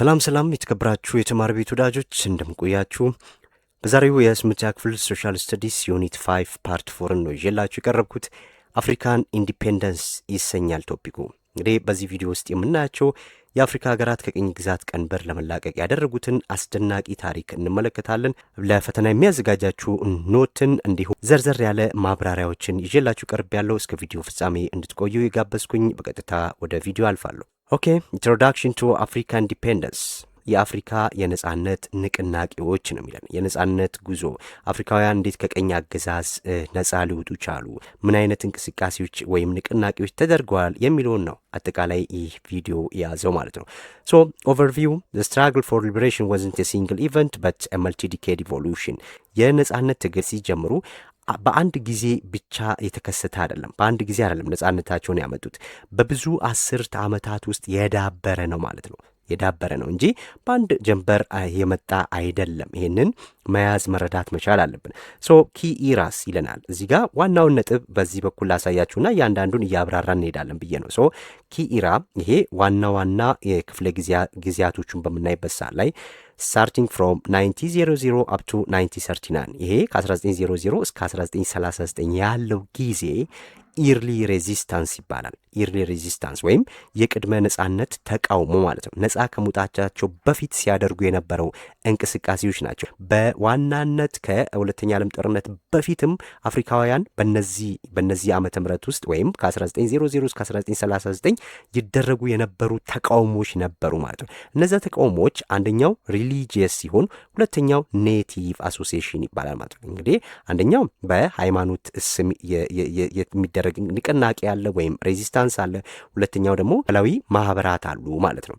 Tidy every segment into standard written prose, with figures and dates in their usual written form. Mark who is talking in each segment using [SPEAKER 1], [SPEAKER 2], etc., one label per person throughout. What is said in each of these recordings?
[SPEAKER 1] ሰላም የተከበራችሁ የተማሪ ቤት ወዳጆች እንደምቆያችሁ። በዛሬው የስምንተኛ ክፍል ሶሻል ስተዲስ ዩኒት 5 ፓርት 4 ነው ይዤላችሁ የቀረብኩት። አፍሪካን ኢንዲፔንደንስ ይሰኛል ቶፒኩ። እንግዲህ በዚህ ቪዲዮ ውስጥ የምናያቸው የአፍሪካ ሀገራት ከቅኝ ግዛት ቀንበር ለመላቀቅ ያደረጉትን አስደናቂ ታሪክ እንመለከታለን። ለፈተና የሚያዘጋጃችሁ ኖትን እንዲሁም ዘርዘር ያለ ማብራሪያዎችን ይዤላችሁ ቀርብ ያለው እስከ ቪዲዮ ፍጻሜ እንድትቆዩ የጋበዝኩኝ። በቀጥታ ወደ ቪዲዮ አልፋለሁ። ኦኬ ኢንትሮዳክሽን ቱ አፍሪካ ኢንዲፔንደንስ። የአፍሪካ የነጻነት ንቅናቄዎች ነው የሚለን። የነጻነት ጉዞ አፍሪካውያን እንዴት ከቀኝ አገዛዝ ነጻ ሊወጡ ቻሉ፣ ምን አይነት እንቅስቃሴዎች ወይም ንቅናቄዎች ተደርገዋል የሚለውን ነው አጠቃላይ ይህ ቪዲዮ የያዘው ማለት ነው። ሶ ኦቨርቪው the struggle for liberation wasn't a single event but a multi-decade evolution። የነጻነት ትግል ሲጀምሩ በአንድ ጊዜ ብቻ የተከሰተ አይደለም። በአንድ ጊዜ አይደለም ነጻነታቸውን ያመጡት፣ በብዙ አስርት ዓመታት ውስጥ የዳበረ ነው ማለት ነው። የዳበረ ነው እንጂ በአንድ ጀንበር የመጣ አይደለም። ይህንን መያዝ መረዳት መቻል አለብን። ሶ ኪ ኢራስ ይለናል እዚህ ጋር። ዋናውን ነጥብ በዚህ በኩል ላሳያችሁና እያንዳንዱን እያብራራ እንሄዳለን ብዬ ነው። ሶ ኪ ኢራ ይሄ ዋና የክፍለ ጊዜያቶቹን በምናይበት ሰዓት ላይ starting from 1900 up to 1939 ይሄ ከ1900 እስከ 1939 ያለው ጊዜ ኢርሊ ሬዚስታንስ ይባላል። ኢርሊ ሬዚስታንስ ወይም የቅድመ ነጻነት ተቃውሞ ማለት ነው። ነጻ ከመውጣታቸው በፊት ሲያደርጉ የነበረው እንቅስቃሴዎች ናቸው። በዋናነት ከሁለተኛ ዓለም ጦርነት በፊትም አፍሪካውያን በነዚህ ዓመተ ምህረት ውስጥ ወይም ከ1900 እስከ 1939 ይደረጉ የነበሩ ተቃውሞዎች ነበሩ ማለት ነው። እነዚያ ተቃውሞዎች አንደኛው ሪሊጂየስ ሲሆን ሁለተኛው ኔቲቭ አሶሲዬሽን ይባላል ማለት ነው። እንግዲህ አንደኛው በሃይማኖት ስም የሚደረግ ንቅናቄ አለ ወይም ሬዚስታንስ አለ። ሁለተኛው ደግሞ ባህላዊ ማህበራት አሉ ማለት ነው።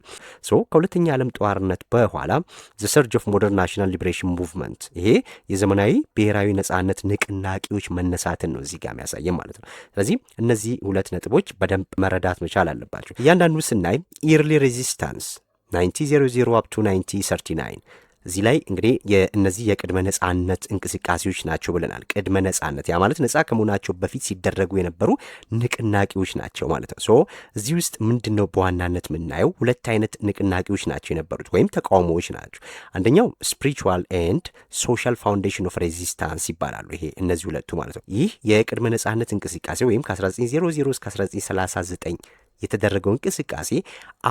[SPEAKER 1] ሶ ከሁለተኛ ዓለም ጦርነት በኋላ the surge of modern national liberation movement ይሄ የዘመናዊ ብሔራዊ ነጻነት ንቅናቄዎች መነሳትን ነው እዚህ ጋር የሚያሳየን ማለት ነው። ስለዚህ እነዚህ ሁለት ነጥቦች በደንብ መረዳት መቻል አለባቸው። እያንዳንዱ ስናይ ኢርሊ ሬዚስታንስ 1900 up to 1939 እዚህ ላይ እንግዲህ እነዚህ የቅድመ ነጻነት እንቅስቃሴዎች ናቸው ብለናል። ቅድመ ነጻነት ያ ማለት ነጻ ከመሆናቸው በፊት ሲደረጉ የነበሩ ንቅናቄዎች ናቸው ማለት ነው። ሶ እዚህ ውስጥ ምንድነው በዋናነት የምናየው? ሁለት አይነት ንቅናቄዎች ናቸው የነበሩት ወይም ተቃውሞዎች ናቸው። አንደኛው ስፒሪቹዋል ኤንድ ሶሻል ፋውንዴሽን ኦፍ ሬዚስታንስ ይባላሉ። ይሄ እነዚህ ሁለቱ ማለት ነው። ይህ የቅድመ ነጻነት እንቅስቃሴ ወይም ከ1900 እስከ 1939 የተደረገው እንቅስቃሴ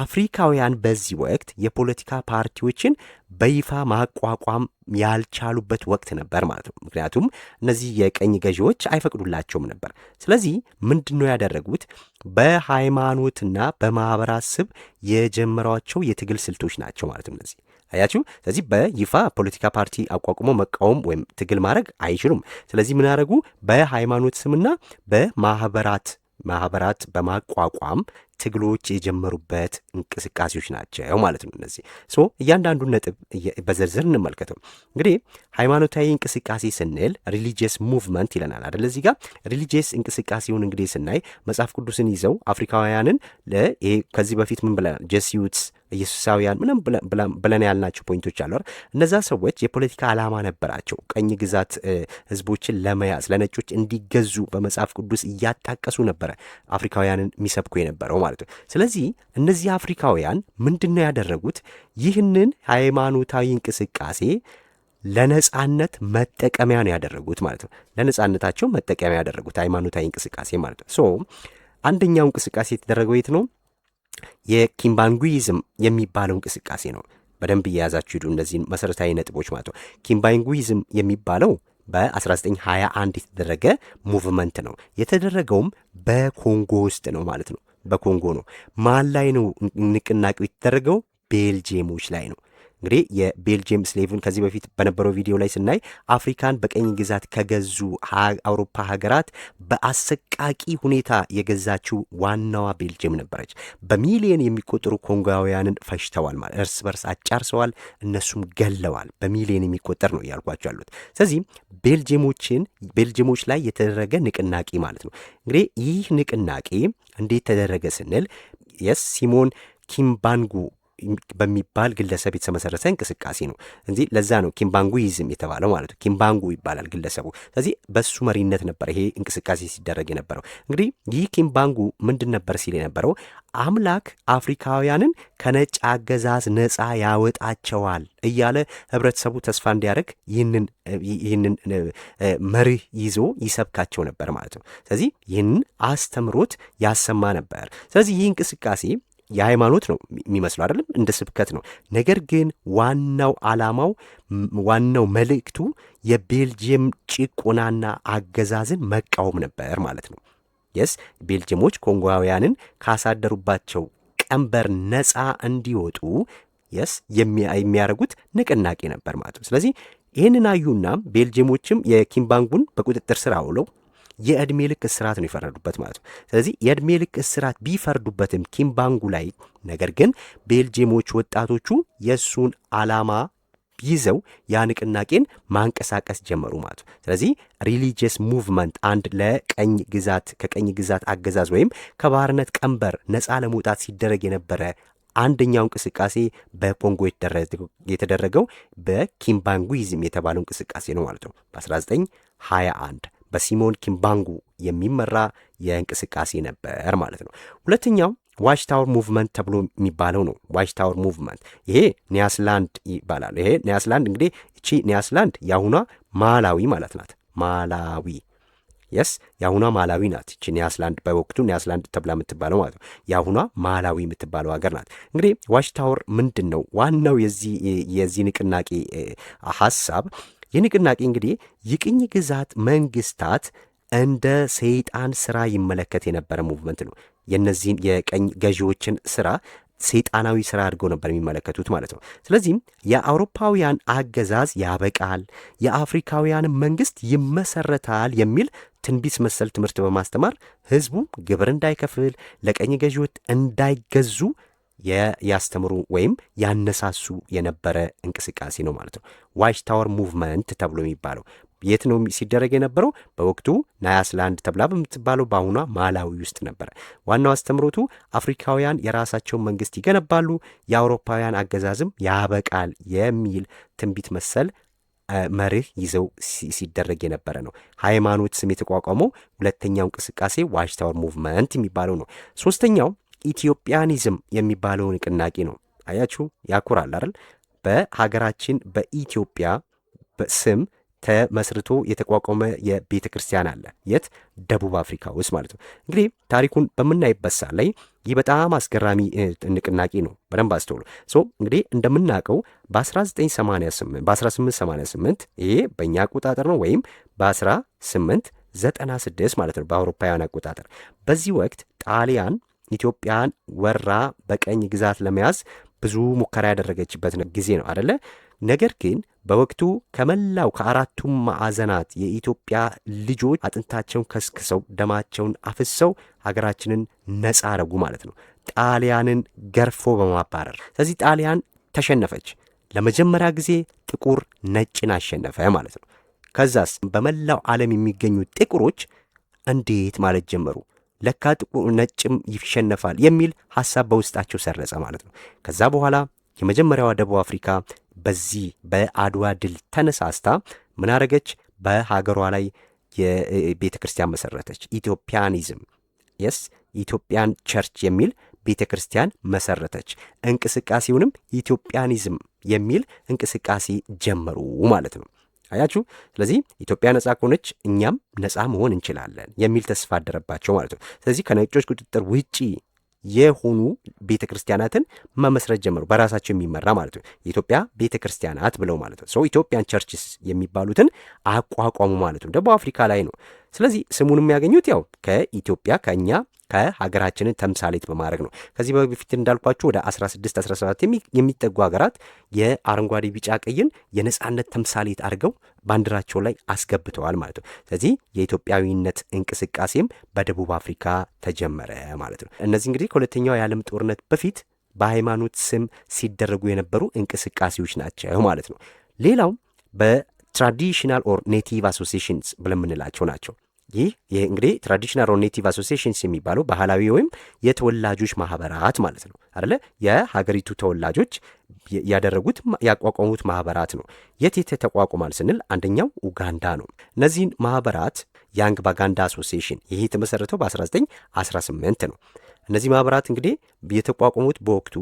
[SPEAKER 1] አፍሪካውያን በዚህ ወቅት የፖለቲካ ፓርቲዎችን በይፋ ማቋቋም ያልቻሉበት ወቅት ነበር ማለት ነው። ምክንያቱም እነዚህ የቀኝ ገዢዎች አይፈቅዱላቸውም ነበር። ስለዚህ ምንድነው ያደረጉት? በሃይማኖትና በማህበራት ስም የጀመሯቸው የትግል ስልቶች ናቸው ማለት ነው እነዚህ አያችሁ። ስለዚህ በይፋ ፖለቲካ ፓርቲ አቋቁሞ መቃወም ወይም ትግል ማድረግ አይችሉም። ስለዚህ ምን ያደረጉ? በሃይማኖት ስምና በማህበራት በማቋቋም ትግሎች የጀመሩበት እንቅስቃሴዎች ናቸው ማለት ነው እነዚህ። ሶ እያንዳንዱን ነጥብ በዝርዝር እንመልከተው። እንግዲህ ሃይማኖታዊ እንቅስቃሴ ስንል ሪሊጂየስ ሙቭመንት ይለናል አይደል? እዚህ ጋር ሪሊጂየስ እንቅስቃሴውን እንግዲህ ስናይ መጽሐፍ ቅዱስን ይዘው አፍሪካውያንን ከዚህ በፊት ምን ብለናል? ጀስዩትስ ኢየሱሳውያን ምንም ብለን ያልናቸው ፖይንቶች አሉ። እነዛ ሰዎች የፖለቲካ ዓላማ ነበራቸው። ቀኝ ግዛት ህዝቦችን ለመያዝ ለነጮች እንዲገዙ በመጽሐፍ ቅዱስ እያጣቀሱ ነበረ አፍሪካውያንን የሚሰብኩ የነበረው ማለት ነው። ስለዚህ እነዚህ አፍሪካውያን ምንድነው ያደረጉት? ይህንን ሃይማኖታዊ እንቅስቃሴ ለነጻነት መጠቀሚያ ነው ያደረጉት ማለት ነው። ለነጻነታቸው መጠቀሚያ ያደረጉት ሃይማኖታዊ እንቅስቃሴ ማለት ነው። ሶ አንደኛው እንቅስቃሴ የተደረገው የት ነው? የኪምባንጉይዝም የሚባለው እንቅስቃሴ ነው። በደንብ እየያዛችሁ ሂዱ እነዚህን መሰረታዊ ነጥቦች ማለት ነው። ኪምባንጉይዝም የሚባለው በ1921 የተደረገ ሙቭመንት ነው። የተደረገውም በኮንጎ ውስጥ ነው ማለት ነው። በኮንጎ ነው። ማን ላይ ነው ንቅናቄው የተደረገው? ቤልጅየሞች ላይ ነው። እንግዲህ የቤልጅየም ስሌቭን ከዚህ በፊት በነበረው ቪዲዮ ላይ ስናይ አፍሪካን በቀኝ ግዛት ከገዙ አውሮፓ ሀገራት በአሰቃቂ ሁኔታ የገዛችው ዋናዋ ቤልጅየም ነበረች። በሚሊዮን የሚቆጠሩ ኮንጎያውያንን ፈጅተዋል ማለት እርስ በርስ አጫርሰዋል፣ እነሱም ገለዋል። በሚሊዮን የሚቆጠር ነው እያልኳቸው ያሉት። ስለዚህ ቤልጅየሞች ላይ የተደረገ ንቅናቄ ማለት ነው። እንግዲህ ይህ ንቅናቄ እንዴት ተደረገ ስንል ሲሞን ኪምባንጉ በሚባል ግለሰብ የተመሰረተ እንቅስቃሴ ነው። እንጂ ለዛ ነው ኪምባንጉይዝም የተባለው ማለት ነው። ኪምባንጉ ይባላል ግለሰቡ። ስለዚህ በሱ መሪነት ነበር ይሄ እንቅስቃሴ ሲደረግ የነበረው። እንግዲህ ይህ ኪምባንጉ ምንድን ነበር ሲል የነበረው አምላክ አፍሪካውያንን ከነጭ አገዛዝ ነፃ ያወጣቸዋል እያለ ህብረተሰቡ ተስፋ እንዲያደርግ ይህንን መርህ ይዞ ይሰብካቸው ነበር ማለት ነው። ስለዚህ ይህንን አስተምሮት ያሰማ ነበር። ስለዚህ ይህ እንቅስቃሴ የሃይማኖት ነው የሚመስለው አይደለም፣ እንደ ስብከት ነው። ነገር ግን ዋናው ዓላማው ዋናው መልእክቱ የቤልጅየም ጭቆናና አገዛዝን መቃወም ነበር ማለት ነው። የስ ቤልጅየሞች ኮንጎያውያንን ካሳደሩባቸው ቀንበር ነፃ እንዲወጡ የስ የሚያደርጉት ንቅናቄ ነበር ማለት ነው። ስለዚህ ይህንን አዩና ቤልጅየሞችም የኪምባንጉን በቁጥጥር ስር አውለው የዕድሜ ልክ እስራት ነው የፈረዱበት ማለት ነው። ስለዚህ የዕድሜ ልክ እስራት ቢፈርዱበትም ኪምባንጉ ላይ ነገር ግን ቤልጅየሞች ወጣቶቹ የእሱን ዓላማ ይዘው ያ ንቅናቄን ማንቀሳቀስ ጀመሩ ማለት ነው። ስለዚህ ሪሊጂየስ ሙቭመንት አንድ ከቀኝ ግዛት አገዛዝ ወይም ከባርነት ቀንበር ነፃ ለመውጣት ሲደረግ የነበረ አንደኛው እንቅስቃሴ በኮንጎ የተደረገው በኪምባንጉይዝም የተባለው እንቅስቃሴ ነው ማለት ነው። በ1921 በሲሞን ኪምባንጉ የሚመራ የእንቅስቃሴ ነበር ማለት ነው። ሁለተኛው ዋች ታወር ሙቭመንት ተብሎ የሚባለው ነው። ዋች ታወር ሙቭመንት ይሄ ኒያስላንድ ይባላል። ይሄ ኒያስላንድ እንግዲህ እቺ ኒያስላንድ የአሁኗ ማላዊ ማለት ናት። ማላዊ የስ የአሁኗ ማላዊ ናት። እቺ ኒያስላንድ በወቅቱ ኒያስላንድ ተብላ የምትባለው ማለት ነው። የአሁኗ ማላዊ የምትባለው ሀገር ናት። እንግዲህ ዋች ታወር ምንድን ነው? ዋናው የዚህ ንቅናቄ ሀሳብ የንቅናቄ እንግዲህ የቅኝ ግዛት መንግስታት እንደ ሰይጣን ስራ ይመለከት የነበረ ሙቭመንት ነው። የነዚህን የቀኝ ገዢዎችን ስራ ሰይጣናዊ ስራ አድርገው ነበር የሚመለከቱት ማለት ነው። ስለዚህም የአውሮፓውያን አገዛዝ ያበቃል፣ የአፍሪካውያን መንግስት ይመሰረታል የሚል ትንቢት መሰል ትምህርት በማስተማር ህዝቡ ግብር እንዳይከፍል፣ ለቀኝ ገዢዎች እንዳይገዙ ያስተምሩ ወይም ያነሳሱ የነበረ እንቅስቃሴ ነው ማለት ነው። ዋች ታወር ሙቭመንት ተብሎ የሚባለው የት ነው ሲደረግ የነበረው? በወቅቱ ናያስላንድ ተብላ በምትባለው በአሁኗ ማላዊ ውስጥ ነበረ። ዋናው አስተምሮቱ አፍሪካውያን የራሳቸውን መንግስት ይገነባሉ፣ የአውሮፓውያን አገዛዝም ያበቃል የሚል ትንቢት መሰል መርህ ይዘው ሲደረግ የነበረ ነው። ሃይማኖት ስም የተቋቋመው ሁለተኛው እንቅስቃሴ ዋች ታወር ሙቭመንት የሚባለው ነው። ሶስተኛው ኢትዮጵያኒዝም የሚባለው ንቅናቄ ነው። አያችሁ፣ ያኩራል አይደል? በሀገራችን በኢትዮጵያ ስም ተመስርቶ የተቋቋመ የቤተ ክርስቲያን አለ። የት? ደቡብ አፍሪካ ውስጥ ማለት ነው። እንግዲህ ታሪኩን በምናይበት ሰዓት ላይ ይህ በጣም አስገራሚ ንቅናቄ ነው። በደንብ አስተውሉ። እንግዲህ እንደምናውቀው በ1888 ይሄ በእኛ አቆጣጠር ነው፣ ወይም በ1896 ማለት ነው በአውሮፓውያን አቆጣጠር። በዚህ ወቅት ጣሊያን ኢትዮጵያን ወራ በቀኝ ግዛት ለመያዝ ብዙ ሙከራ ያደረገችበት ጊዜ ነው አደለ? ነገር ግን በወቅቱ ከመላው ከአራቱም ማዕዘናት የኢትዮጵያ ልጆች አጥንታቸውን ከስክሰው ደማቸውን አፍሰው ሀገራችንን ነጻ አረጉ ማለት ነው፣ ጣሊያንን ገርፎ በማባረር። ስለዚህ ጣሊያን ተሸነፈች። ለመጀመሪያ ጊዜ ጥቁር ነጭን አሸነፈ ማለት ነው። ከዛስ በመላው ዓለም የሚገኙ ጥቁሮች እንዴት ማለት ጀመሩ። ለካ ጥቁር ነጭም ይሸነፋል የሚል ሐሳብ በውስጣቸው ሰረጸ ማለት ነው። ከዛ በኋላ የመጀመሪያዋ ደቡብ አፍሪካ በዚህ በአድዋ ድል ተነሳስታ ምን አረገች? በሀገሯ ላይ የቤተ ክርስቲያን መሰረተች። ኢትዮጵያኒዝም የስ ኢትዮጵያን ቸርች የሚል ቤተ ክርስቲያን መሰረተች። እንቅስቃሴውንም ኢትዮጵያኒዝም የሚል እንቅስቃሴ ጀመሩ ማለት ነው። አያችሁ። ስለዚህ ኢትዮጵያ ነጻ ከሆነች እኛም ነጻ መሆን እንችላለን የሚል ተስፋ አደረባቸው ማለት ነው። ስለዚህ ከነጮች ቁጥጥር ውጪ የሆኑ ቤተ ክርስቲያናትን መመስረት ጀመሩ፣ በራሳቸው የሚመራ ማለት ነው። የኢትዮጵያ ቤተ ክርስቲያናት ብለው ማለት ነው። ኢትዮጵያን ቸርችስ የሚባሉትን አቋቋሙ ማለት ነው። ደቡብ አፍሪካ ላይ ነው። ስለዚህ ስሙን የሚያገኙት ያው ከኢትዮጵያ ከእኛ ከሀገራችንን ተምሳሌት በማድረግ ነው። ከዚህ በፊት እንዳልኳችሁ ወደ 16-17 የሚጠጉ ሀገራት የአረንጓዴ ቢጫ ቀይን የነጻነት ተምሳሌት አድርገው ባንዲራቸው ላይ አስገብተዋል ማለት ነው። ስለዚህ የኢትዮጵያዊነት እንቅስቃሴም በደቡብ አፍሪካ ተጀመረ ማለት ነው። እነዚህ እንግዲህ ከሁለተኛው የዓለም ጦርነት በፊት በሃይማኖት ስም ሲደረጉ የነበሩ እንቅስቃሴዎች ናቸው ማለት ነው። ሌላው በትራዲሽናል ኦር ኔቲቭ አሶሲዬሽንስ ብለን የምንላቸው ናቸው። ይህ እንግዲህ ትራዲሽናል ኦር ኔቲቭ አሶሲዬሽንስ የሚባለው ባህላዊ ወይም የተወላጆች ማህበራት ማለት ነው አይደለ? የሀገሪቱ ተወላጆች ያደረጉት ያቋቋሙት ማህበራት ነው። የት ተቋቁሟል ስንል አንደኛው ኡጋንዳ ነው። እነዚህን ማህበራት ያንግ ባጋንዳ አሶሲዬሽን ይህ የተመሰረተው በ1918 ነው። እነዚህ ማህበራት እንግዲህ የተቋቋሙት በወቅቱ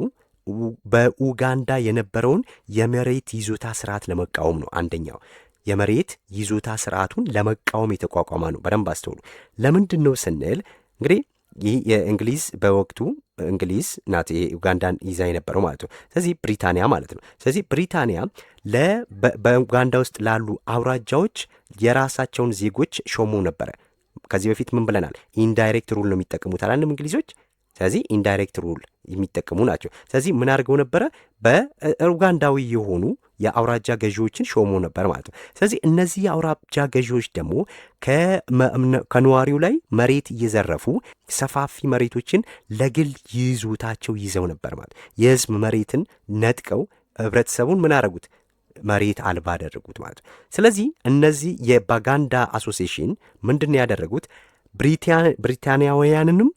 [SPEAKER 1] በኡጋንዳ የነበረውን የመሬት ይዞታ ስርዓት ለመቃወም ነው። አንደኛው የመሬት ይዞታ ስርዓቱን ለመቃወም የተቋቋመ ነው። በደንብ አስተውሉ። ለምንድን ነው ስንል እንግዲህ ይህ የእንግሊዝ በወቅቱ እንግሊዝ ናት ኡጋንዳን ይዛ የነበረው ማለት ነው። ስለዚህ ብሪታንያ ማለት ነው። ስለዚህ ብሪታንያ በኡጋንዳ ውስጥ ላሉ አውራጃዎች የራሳቸውን ዜጎች ሾሞ ነበረ። ከዚህ በፊት ምን ብለናል? ኢንዳይሬክት ሩል ነው የሚጠቀሙት አላንም እንግሊዞች። ስለዚህ ኢንዳይሬክት ሩል የሚጠቀሙ ናቸው። ስለዚህ ምን አድርገው ነበረ? በኡጋንዳዊ የሆኑ የአውራጃ ገዢዎችን ሾሞ ነበር ማለት ነው። ስለዚህ እነዚህ የአውራጃ ገዢዎች ደግሞ ከነዋሪው ላይ መሬት እየዘረፉ ሰፋፊ መሬቶችን ለግል ይዞታቸው ይዘው ነበር ማለት። የህዝብ መሬትን ነጥቀው ህብረተሰቡን ምን አደረጉት? መሬት አልባ አደረጉት ማለት ነው። ስለዚህ እነዚህ የባጋንዳ አሶሲዬሽን ምንድን ያደረጉት? ብሪታንያውያንንም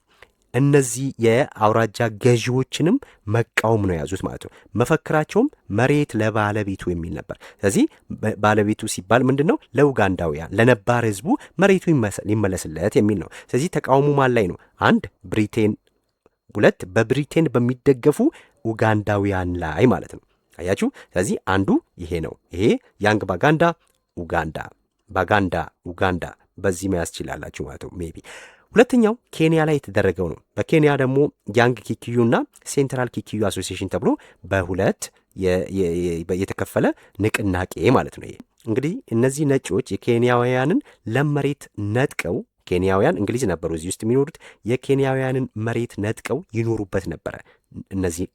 [SPEAKER 1] እነዚህ የአውራጃ ገዢዎችንም መቃወም ነው የያዙት ማለት ነው። መፈክራቸውም መሬት ለባለቤቱ የሚል ነበር። ስለዚህ ባለቤቱ ሲባል ምንድን ነው? ለኡጋንዳውያን ለነባር ህዝቡ መሬቱ ይመለስለት የሚል ነው። ስለዚህ ተቃውሞ ማን ላይ ነው? አንድ ብሪቴን፣ ሁለት በብሪቴን በሚደገፉ ኡጋንዳውያን ላይ ማለት ነው። አያችሁ። ስለዚህ አንዱ ይሄ ነው። ይሄ ያንግ ባጋንዳ ኡጋንዳ በዚህ መያዝ ትችላላችሁ ማለት ነው ሜቢ። ሁለተኛው ኬንያ ላይ የተደረገው ነው። በኬንያ ደግሞ ያንግ ኪኪዩ እና ሴንትራል ኪኪዩ አሶሲዬሽን ተብሎ በሁለት የተከፈለ ንቅናቄ ማለት ነው። ይሄ እንግዲህ እነዚህ ነጮች የኬንያውያንን ለም መሬት ነጥቀው፣ ኬንያውያን እንግሊዝ ነበሩ እዚህ ውስጥ የሚኖሩት፣ የኬንያውያንን መሬት ነጥቀው ይኖሩበት ነበረ እነዚህ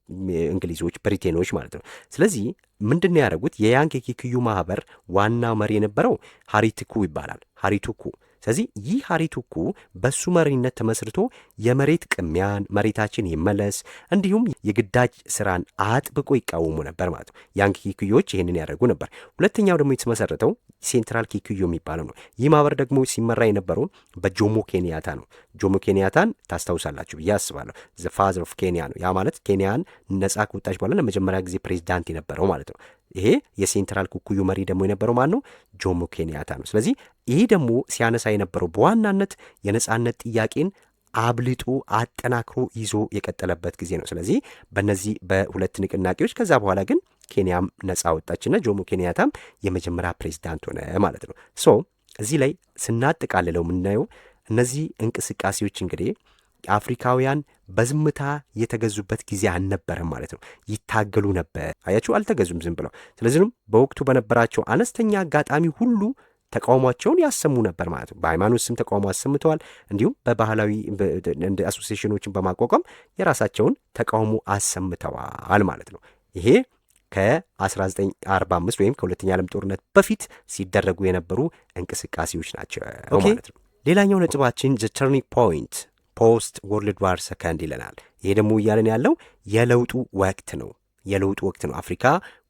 [SPEAKER 1] እንግሊዞች፣ ብሪቴኖች ማለት ነው። ስለዚህ ምንድን ነው ያደረጉት? የያንግ ኪኪዩ ማህበር ዋና መሪ የነበረው ሃሪቱኩ ይባላል። ሃሪቱኩ። ስለዚህ ይህ ሃሪቱኩ በሱ መሪነት ተመስርቶ የመሬት ቅሚያን፣ መሬታችን ይመለስ፣ እንዲሁም የግዳጅ ስራን አጥብቆ ይቃወሙ ነበር ማለት ነው። ያንግ ኪኪዮች ይህንን ያደርጉ ነበር። ሁለተኛው ደግሞ የተመሰረተው ሴንትራል ኪኪዩ የሚባለው ነው። ይህ ማህበር ደግሞ ሲመራ የነበረው በጆሞ ኬንያታ ነው። ጆሞ ኬንያታን ታስታውሳላችሁ ብዬ አስባለሁ። ዘ ፋዘር ኦፍ ኬንያ ነው። ያ ማለት ኬንያን ነጻ ከወጣች በኋላ ለመጀመሪያ ጊዜ ፕሬዚዳንት የነበረው ማለት ነው። ይሄ የሴንትራል ኪኪዩ መሪ ደግሞ የነበረው ማን ነው? ጆሞ ኬንያታ ነው። ስለዚህ ይህ ደግሞ ሲያነሳ የነበረው በዋናነት የነጻነት ጥያቄን አብልጦ አጠናክሮ ይዞ የቀጠለበት ጊዜ ነው። ስለዚህ በእነዚህ በሁለት ንቅናቄዎች ከዛ በኋላ ግን ኬንያም ነጻ ወጣችና ጆሞ ኬንያታም የመጀመሪያ ፕሬዚዳንት ሆነ ማለት ነው። ሶ እዚህ ላይ ስናጠቃልለው የምናየው እነዚህ እንቅስቃሴዎች እንግዲህ አፍሪካውያን በዝምታ የተገዙበት ጊዜ አልነበረም ማለት ነው። ይታገሉ ነበር። አያችሁ፣ አልተገዙም ዝም ብለው። ስለዚህም በወቅቱ በነበራቸው አነስተኛ አጋጣሚ ሁሉ ተቃውሟቸውን ያሰሙ ነበር ማለት ነው። በሃይማኖት ስም ተቃውሞ አሰምተዋል። እንዲሁም በባህላዊ አሶሲዬሽኖችን በማቋቋም የራሳቸውን ተቃውሞ አሰምተዋል ማለት ነው። ይሄ ከ1945 ወይም ከሁለተኛ ዓለም ጦርነት በፊት ሲደረጉ የነበሩ እንቅስቃሴዎች ናቸው ማለት ነው። ሌላኛው ነጥባችን ዘ ተርኒንግ ፖይንት ፖስት ወርልድ ዋር ሰከንድ ይለናል። ይሄ ደግሞ እያለን ያለው የለውጡ ወቅት ነው። የለውጡ ወቅት ነው። አፍሪካ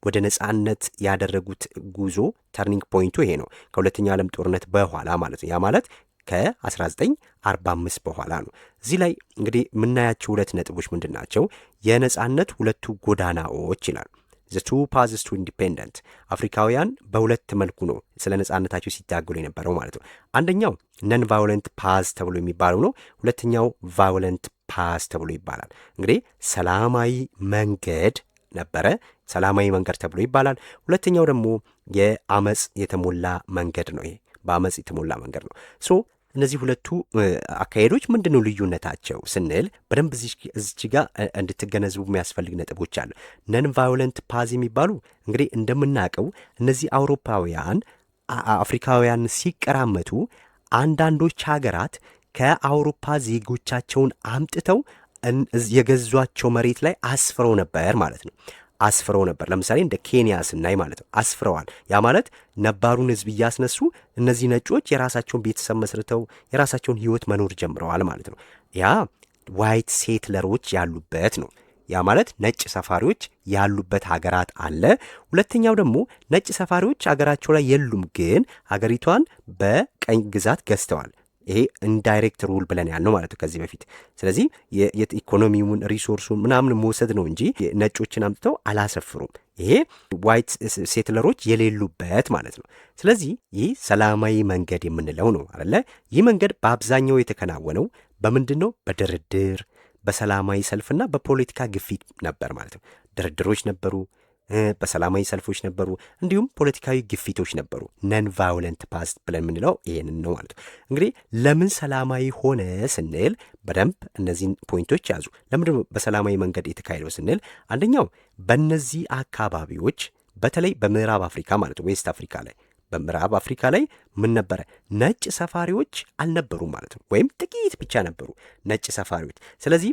[SPEAKER 1] ወደ ነጻነት ያደረጉት ጉዞ ተርኒንግ ፖይንቱ ይሄ ነው። ከሁለተኛው ዓለም ጦርነት በኋላ ማለት ነው። ያ ማለት ከ1945 በኋላ ነው። እዚህ ላይ እንግዲህ የምናያቸው ሁለት ነጥቦች ምንድን ናቸው? የነጻነት ሁለቱ ጎዳናዎች ይላል። ዘ ቱ ፓዝስ ቱ ኢንዲፔንደንት። አፍሪካውያን በሁለት መልኩ ነው ስለ ነጻነታቸው ሲታገሉ የነበረው ማለት ነው። አንደኛው ነን ቫዮለንት ፓዝ ተብሎ የሚባለው ነው። ሁለተኛው ቫዮለንት ፓዝ ተብሎ ይባላል። እንግዲህ ሰላማዊ መንገድ ነበረ፣ ሰላማዊ መንገድ ተብሎ ይባላል። ሁለተኛው ደግሞ የአመፅ የተሞላ መንገድ ነው። ይሄ በአመፅ የተሞላ መንገድ ነው። ሶ እነዚህ ሁለቱ አካሄዶች ምንድን ነው ልዩነታቸው ስንል በደንብ እዚች ጋር እንድትገነዝቡ የሚያስፈልግ ነጥቦች አሉ። ነን ቫዮለንት ፓዝ የሚባሉ እንግዲህ እንደምናውቀው እነዚህ አውሮፓውያን አፍሪካውያን ሲቀራመቱ አንዳንዶች ሀገራት ከአውሮፓ ዜጎቻቸውን አምጥተው የገዟቸው መሬት ላይ አስፍረው ነበር ማለት ነው። አስፍረው ነበር። ለምሳሌ እንደ ኬንያ ስናይ ማለት ነው አስፍረዋል። ያ ማለት ነባሩን ሕዝብ እያስነሱ እነዚህ ነጮች የራሳቸውን ቤተሰብ መስርተው የራሳቸውን ሕይወት መኖር ጀምረዋል ማለት ነው። ያ ዋይት ሴትለሮች ያሉበት ነው። ያ ማለት ነጭ ሰፋሪዎች ያሉበት ሀገራት አለ። ሁለተኛው ደግሞ ነጭ ሰፋሪዎች ሀገራቸው ላይ የሉም፣ ግን ሀገሪቷን በቀኝ ግዛት ገዝተዋል። ይሄ ኢንዳይሬክት ሩል ብለን ያልነው ማለት ነው ከዚህ በፊት። ስለዚህ የኢኮኖሚውን ሪሶርሱን ምናምን መውሰድ ነው እንጂ ነጮችን አምጥተው አላሰፍሩም። ይሄ ዋይት ሴትለሮች የሌሉበት ማለት ነው። ስለዚህ ይህ ሰላማዊ መንገድ የምንለው ነው አለ። ይህ መንገድ በአብዛኛው የተከናወነው በምንድን ነው? በድርድር በሰላማዊ ሰልፍና በፖለቲካ ግፊት ነበር ማለት ነው። ድርድሮች ነበሩ፣ በሰላማዊ ሰልፎች ነበሩ፣ እንዲሁም ፖለቲካዊ ግፊቶች ነበሩ። ነን ቫዮለንት ፓስ ብለን የምንለው ይህንን ነው ማለት ነው። እንግዲህ ለምን ሰላማዊ ሆነ ስንል በደንብ እነዚህን ፖይንቶች ያዙ። ለምንድን ነው በሰላማዊ መንገድ የተካሄደው ስንል አንደኛው በእነዚህ አካባቢዎች በተለይ በምዕራብ አፍሪካ ማለት ነው ዌስት አፍሪካ ላይ በምዕራብ አፍሪካ ላይ ምን ነበረ? ነጭ ሰፋሪዎች አልነበሩም ማለት ነው። ወይም ጥቂት ብቻ ነበሩ ነጭ ሰፋሪዎች። ስለዚህ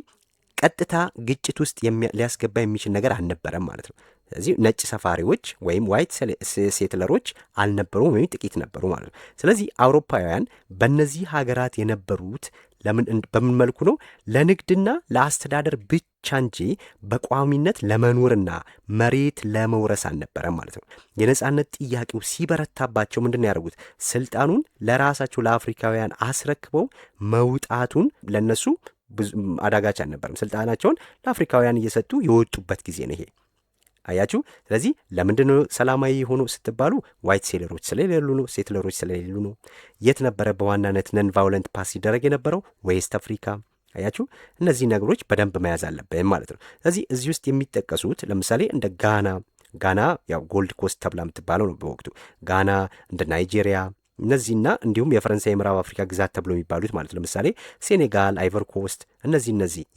[SPEAKER 1] ቀጥታ ግጭት ውስጥ ሊያስገባ የሚችል ነገር አልነበረም ማለት ነው። ስለዚህ ነጭ ሰፋሪዎች ወይም ዋይት ሴትለሮች አልነበሩም ወይም ጥቂት ነበሩ ማለት ነው። ስለዚህ አውሮፓውያን በእነዚህ ሀገራት የነበሩት በምን መልኩ ነው? ለንግድና ለአስተዳደር ብቻ እንጂ በቋሚነት ለመኖርና መሬት ለመውረስ አልነበረም ማለት ነው። የነጻነት ጥያቄው ሲበረታባቸው ምንድን ነው ያደረጉት? ስልጣኑን ለራሳቸው ለአፍሪካውያን አስረክበው መውጣቱን ለነሱ አዳጋች አልነበረም። ስልጣናቸውን ለአፍሪካውያን እየሰጡ የወጡበት ጊዜ ነው ይሄ። አያችሁ። ስለዚህ ለምንድን ነው ሰላማዊ የሆኑ ስትባሉ ዋይት ሴትለሮች ስለሌሉ ነው፣ ሴትለሮች ስለሌሉ ነው። የት ነበረ በዋናነት ነን ቫዮለንት ፓስ ሲደረግ የነበረው? ዌስት አፍሪካ። አያችሁ። እነዚህ ነገሮች በደንብ መያዝ አለብን ማለት ነው። ስለዚህ እዚህ ውስጥ የሚጠቀሱት ለምሳሌ እንደ ጋና ያው ጎልድ ኮስት ተብላ የምትባለው ነው በወቅቱ ጋና፣ እንደ ናይጄሪያ እነዚህና እንዲሁም የፈረንሳይ የምዕራብ አፍሪካ ግዛት ተብሎ የሚባሉት ማለት ለምሳሌ ሴኔጋል፣ አይቨር ኮስት እነዚህ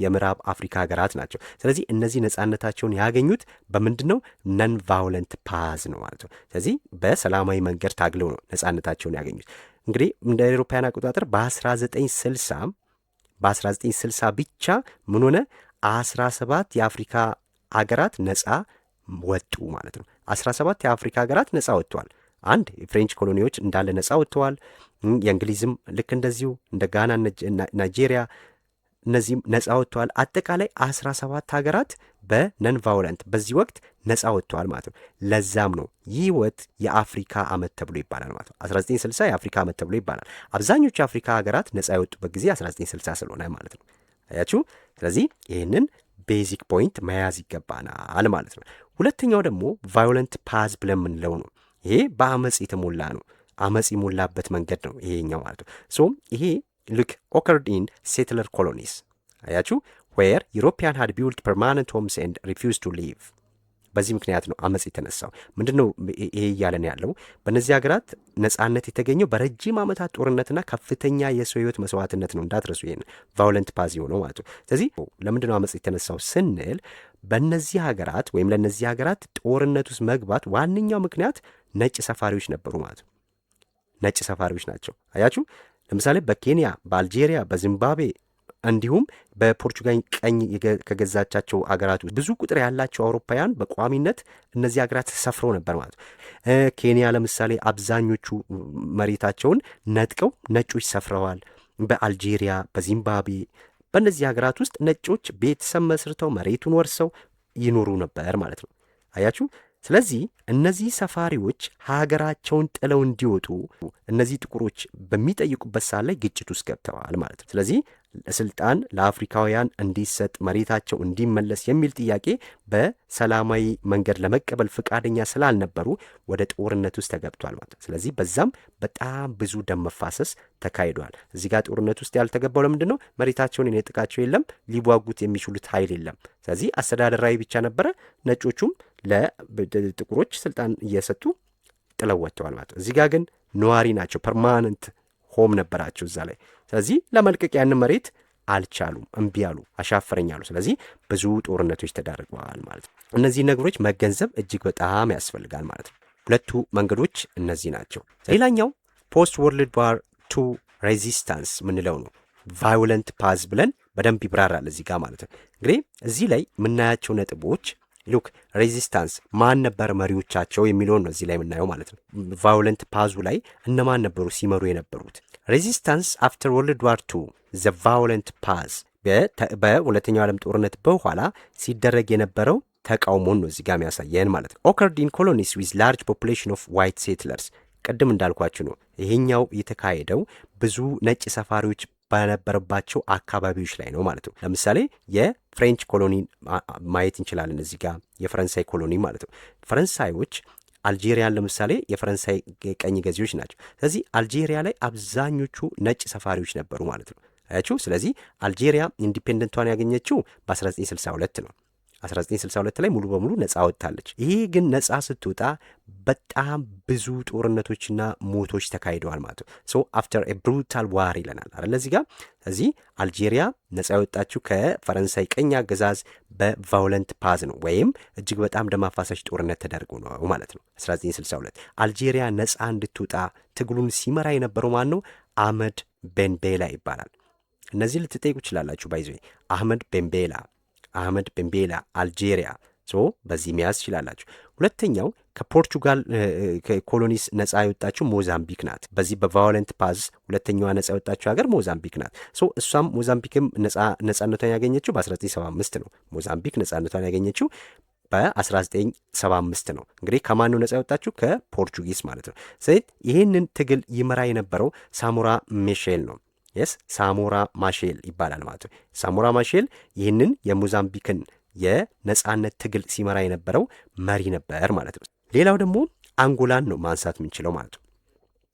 [SPEAKER 1] የምዕራብ አፍሪካ ሀገራት ናቸው። ስለዚህ እነዚህ ነጻነታቸውን ያገኙት በምንድን ነው? ነን ቫዮለንት ፓዝ ነው ማለት ነው። ስለዚህ በሰላማዊ መንገድ ታግለው ነው ነጻነታቸውን ያገኙት። እንግዲህ እንደ አውሮፓውያን አቆጣጠር በ1960 ብቻ ምን ሆነ? 17 የአፍሪካ ሀገራት ነጻ ወጡ ማለት ነው። 17 የአፍሪካ ሀገራት ነጻ ወጥተዋል። አንድ የፍሬንች ኮሎኒዎች እንዳለ ነጻ ወጥተዋል። የእንግሊዝም ልክ እንደዚሁ እንደ ጋና፣ ናይጄሪያ እነዚህም ነጻ ወጥተዋል። አጠቃላይ 17 ሀገራት በነን ቫዮለንት በዚህ ወቅት ነጻ ወጥተዋል ማለት ነው። ለዛም ነው ይህ ወቅት የአፍሪካ ዓመት ተብሎ ይባላል ማለት ነው። 1960 የአፍሪካ ዓመት ተብሎ ይባላል። አብዛኞቹ የአፍሪካ ሀገራት ነጻ የወጡበት ጊዜ 1960 ስለሆነ ማለት ነው። አያችሁ። ስለዚህ ይህንን ቤዚክ ፖይንት መያዝ ይገባናል ማለት ነው። ሁለተኛው ደግሞ ቫዮለንት ፓዝ ብለን የምንለው ነው። ይሄ በአመፅ የተሞላ ነው። አመፅ የሞላበት መንገድ ነው ይሄኛው ማለት ነው። ሶ ይሄ ልክ ኦከርድ ኢን ሴትለር ኮሎኒስ አያችሁ ዌር ዩሮፒያን ሃድ ቢልድ ፐርማነንት ሆምስ ኤንድ ሪፊውዝ ቱ ሊቭ። በዚህ ምክንያት ነው አመፅ የተነሳው። ምንድን ነው ይሄ እያለን ያለው? በእነዚህ ሀገራት ነጻነት የተገኘው በረጅም ዓመታት ጦርነትና ከፍተኛ የሰው ህይወት መስዋዕትነት ነው። እንዳትረሱ ይሄን ቫዮለንት ፓዝ የሆነው ማለት ነው። ስለዚህ ለምንድን ነው አመፅ የተነሳው ስንል በእነዚህ ሀገራት ወይም ለእነዚህ ሀገራት ጦርነት ውስጥ መግባት ዋነኛው ምክንያት ነጭ ሰፋሪዎች ነበሩ ማለት ነው። ነጭ ሰፋሪዎች ናቸው። አያችሁ። ለምሳሌ በኬንያ፣ በአልጄሪያ፣ በዚምባብዌ እንዲሁም በፖርቹጋል ቀኝ ከገዛቻቸው አገራት ውስጥ ብዙ ቁጥር ያላቸው አውሮፓውያን በቋሚነት እነዚህ ሀገራት ሰፍረው ነበር ማለት ነው። ኬንያ ለምሳሌ አብዛኞቹ መሬታቸውን ነጥቀው ነጮች ሰፍረዋል። በአልጄሪያ፣ በዚምባብዌ በእነዚህ ሀገራት ውስጥ ነጮች ቤተሰብ መስርተው መሬቱን ወርሰው ይኖሩ ነበር ማለት ነው። አያችሁ። ስለዚህ እነዚህ ሰፋሪዎች ሀገራቸውን ጥለው እንዲወጡ እነዚህ ጥቁሮች በሚጠይቁበት ሰዓት ላይ ግጭት ውስጥ ገብተዋል ማለት ነው። ስለዚህ ስልጣን ለአፍሪካውያን እንዲሰጥ መሬታቸው እንዲመለስ የሚል ጥያቄ በሰላማዊ መንገድ ለመቀበል ፈቃደኛ ስላልነበሩ ወደ ጦርነት ውስጥ ተገብቷል ማለት ነው። ስለዚህ በዛም በጣም ብዙ ደም መፋሰስ ተካሂዷል። እዚህ ጋር ጦርነት ውስጥ ያልተገባው ለምንድን ነው? መሬታቸውን የነጥቃቸው የለም፣ ሊዋጉት የሚችሉት ኃይል የለም። ስለዚህ አስተዳደራዊ ብቻ ነበረ። ነጮቹም ለጥቁሮች ስልጣን እየሰጡ ጥለው ወጥተዋል ማለት ነው። እዚህ ጋር ግን ነዋሪ ናቸው። ፐርማነንት ሆም ነበራቸው እዛ ላይ። ስለዚህ ለመልቀቅ ያንን መሬት አልቻሉም፣ እምቢ አሉ፣ አሻፈረኝ አሉ። ስለዚህ ብዙ ጦርነቶች ተዳርገዋል ማለት ነው። እነዚህ ነገሮች መገንዘብ እጅግ በጣም ያስፈልጋል ማለት ነው። ሁለቱ መንገዶች እነዚህ ናቸው። ሌላኛው ፖስት ወርልድ ዋር ቱ ሬዚስታንስ ምንለው ነው። ቫዮለንት ፓዝ ብለን በደንብ ይብራራል እዚህ ጋር ማለት ነው። እንግዲህ እዚህ ላይ የምናያቸው ነጥቦች ሉክ ሬዚስታንስ ማን ነበር መሪዎቻቸው የሚለውን ነው እዚህ ላይ የምናየው ማለት ነው። ቫዮለንት ፓዙ ላይ እነማን ነበሩ ሲመሩ የነበሩት? ሬዚስታንስ አፍተር ወርልድ ዋር ቱ ዘ ቫዮለንት ፓዝ በሁለተኛው ዓለም ጦርነት በኋላ ሲደረግ የነበረው ተቃውሞን ነው እዚህ ጋር የሚያሳየን ማለት ነው። ኦከርድ ኢን ኮሎኒስ ዊዝ ላርጅ ፖፑሌሽን ኦፍ ዋይት ሴትለርስ ቅድም እንዳልኳችሁ ነው። ይሄኛው የተካሄደው ብዙ ነጭ ሰፋሪዎች በነበረባቸው አካባቢዎች ላይ ነው ማለት ነው። ለምሳሌ የፍሬንች ኮሎኒ ማየት እንችላለን። እዚህ ጋር የፈረንሳይ ኮሎኒ ማለት ነው። ፈረንሳዮች አልጄሪያን ለምሳሌ የፈረንሳይ ቀኝ ገዢዎች ናቸው። ስለዚህ አልጄሪያ ላይ አብዛኞቹ ነጭ ሰፋሪዎች ነበሩ ማለት ነው አያችሁ። ስለዚህ አልጄሪያ ኢንዲፔንደንቷን ያገኘችው በ1962 ነው። 1962 ላይ ሙሉ በሙሉ ነፃ ወጥታለች። ይህ ግን ነፃ ስትወጣ በጣም ብዙ ጦርነቶችና ሞቶች ተካሂደዋል ማለት ነው። ሶ አፍተር ኤ ብሩታል ዋር ይለናል አይደል እዚህ ጋር። ስለዚህ አልጄሪያ ነፃ የወጣችው ከፈረንሳይ ቀኝ አገዛዝ በቫዮለንት ፓዝ ነው፣ ወይም እጅግ በጣም ደም አፋሳሽ ጦርነት ተደርጎ ነው ማለት ነው። 1962 አልጄሪያ ነፃ እንድትወጣ ትግሉን ሲመራ የነበረው ማን ነው? አህመድ ቤንቤላ ይባላል። እነዚህ ልትጠይቁ ይችላላችሁ። ባይዞ አህመድ ቤንቤላ አልጄሪያ። በዚህ መያዝ ትችላላችሁ። ሁለተኛው ከፖርቹጋል ኮሎኒስ ነፃ የወጣችው ሞዛምቢክ ናት። በዚህ በቫዮለንት ፓዝ ሁለተኛዋ ነፃ የወጣችው ሀገር ሞዛምቢክ ናት። እሷም ሞዛምቢክም ነፃነቷን ያገኘችው በ1975 ነው። ሞዛምቢክ ነፃነቷን ያገኘችው በ1975 ነው። እንግዲህ ከማን ነው ነፃ የወጣችው? ከፖርቹጊስ ማለት ነው። ስለዚህ ይህንን ትግል ይመራ የነበረው ሳሞራ ማሼል ነው። ሳሞራ ማሼል ይባላል ማለት ነው። ሳሞራ ማሼል ይህንን የሞዛምቢክን የነፃነት ትግል ሲመራ የነበረው መሪ ነበር ማለት ነው። ሌላው ደግሞ አንጎላን ነው ማንሳት የምንችለው ማለት ነው።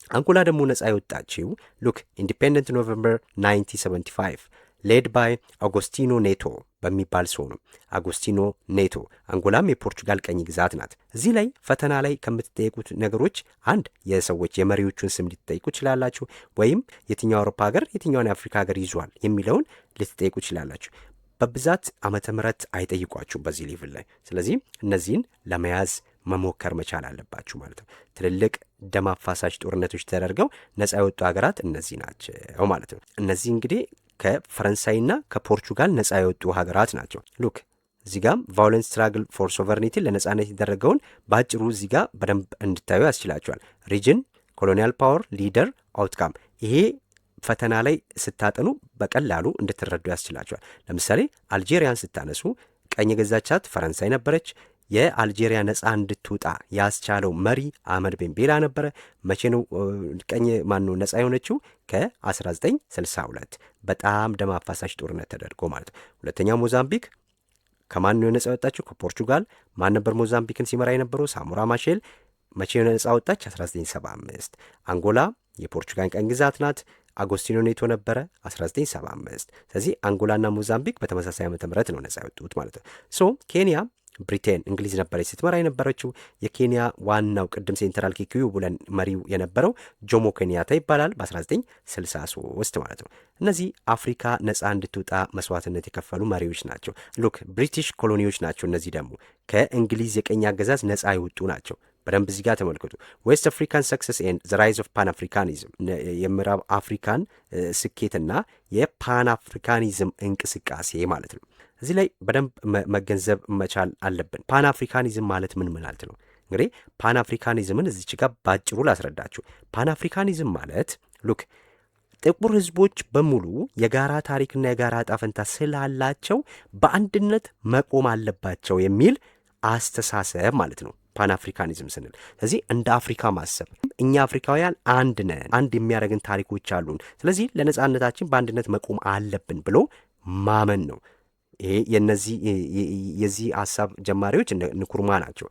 [SPEAKER 1] አንጎላ ደግሞ ነፃ የወጣችው ሉክ ኢንዲፔንደንት ኖቨምበር 1975 ሌድ ባይ አጎስቲኖ ኔቶ በሚባል ሰው ነው። አጎስቲኖ ኔቶ። አንጎላም የፖርቹጋል ቀኝ ግዛት ናት። እዚህ ላይ ፈተና ላይ ከምትጠይቁት ነገሮች አንድ የሰዎች የመሪዎቹን ስም ልትጠይቁ ይችላላችሁ፣ ወይም የትኛው አውሮፓ ሀገር የትኛውን የአፍሪካ ሀገር ይዟል የሚለውን ልትጠይቁ ይችላላችሁ። በብዛት ዓመተ ምህረት አይጠይቋችሁም በዚህ ሌቭል ላይ። ስለዚህ እነዚህን ለመያዝ መሞከር መቻል አለባችሁ ማለት ነው። ትልልቅ ደም አፋሳሽ ጦርነቶች ተደርገው ነፃ የወጡ ሀገራት እነዚህ ናቸው ማለት ነው። እነዚህ እንግዲህ ከፈረንሳይና ከፖርቹጋል ነፃ የወጡ ሀገራት ናቸው። ሉክ እዚህ ጋር ቫዮለንስ ስትራግል ፎር ሶቨርኒቲ ለነፃነት የተደረገውን በአጭሩ እዚህ ጋር በደንብ እንድታዩ ያስችላቸዋል። ሪጅን፣ ኮሎኒያል ፓወር፣ ሊደር፣ አውትካም። ይሄ ፈተና ላይ ስታጠኑ በቀላሉ እንድትረዱ ያስችላቸዋል። ለምሳሌ አልጄሪያን ስታነሱ ቀኝ የገዛቻት ፈረንሳይ ነበረች። የአልጄሪያ ነፃ እንድትወጣ ያስቻለው መሪ አህመድ ቤንቤላ ነበረ። መቼ ነው ቀኝ ማነው ነፃ የሆነችው? ከ1962 በጣም ደም አፋሳሽ ጦርነት ተደርጎ ማለት ነው። ሁለተኛው ሞዛምቢክ ከማን ነው ነፃ ወጣችው? ከፖርቹጋል። ማን ነበር ሞዛምቢክን ሲመራ የነበረው? ሳሞራ ማሼል። መቼ ነው ነፃ ወጣች? 1975። አንጎላ የፖርቹጋል ቀኝ ግዛት ናት። አጎስቲኖ ኔቶ ነበረ 1975። ስለዚህ አንጎላና ሞዛምቢክ በተመሳሳይ ዓመተ ምህረት ነው ነፃ የወጡት ማለት ነው። ኬንያ ብሪቴን እንግሊዝ ነበረች ስትመራ የነበረችው። የኬንያ ዋናው ቅድም ሴንትራል ኪኪዩ ብለን መሪው የነበረው ጆሞ ኬንያታ ይባላል በ1963 ማለት ነው። እነዚህ አፍሪካ ነፃ እንድትወጣ መስዋዕትነት የከፈሉ መሪዎች ናቸው። ሉክ ብሪቲሽ ኮሎኒዎች ናቸው። እነዚህ ደግሞ ከእንግሊዝ የቀኝ አገዛዝ ነፃ የወጡ ናቸው። በደንብ እዚህ ጋር ተመልከቱ። ዌስት አፍሪካን ሰክሰስ ኤንድ ዘ ራይዝ ኦፍ ፓን አፍሪካኒዝም፣ የምዕራብ አፍሪካን ስኬትና የፓን አፍሪካኒዝም እንቅስቃሴ ማለት ነው። እዚህ ላይ በደንብ መገንዘብ መቻል አለብን። ፓን አፍሪካኒዝም ማለት ምን ማለት ነው? እንግዲህ ፓን አፍሪካኒዝምን እዚች ጋር ባጭሩ ላስረዳችሁ። ፓን አፍሪካኒዝም ማለት ሉክ ጥቁር ህዝቦች በሙሉ የጋራ ታሪክና የጋራ ዕጣ ፈንታ ስላላቸው በአንድነት መቆም አለባቸው የሚል አስተሳሰብ ማለት ነው ፓን አፍሪካኒዝም ስንል። ስለዚህ እንደ አፍሪካ ማሰብ፣ እኛ አፍሪካውያን አንድ ነን፣ አንድ የሚያደርግን ታሪኮች አሉን፣ ስለዚህ ለነጻነታችን በአንድነት መቆም አለብን ብሎ ማመን ነው። ይሄ የዚህ ሀሳብ ጀማሪዎች ንኩርማ ናቸው፣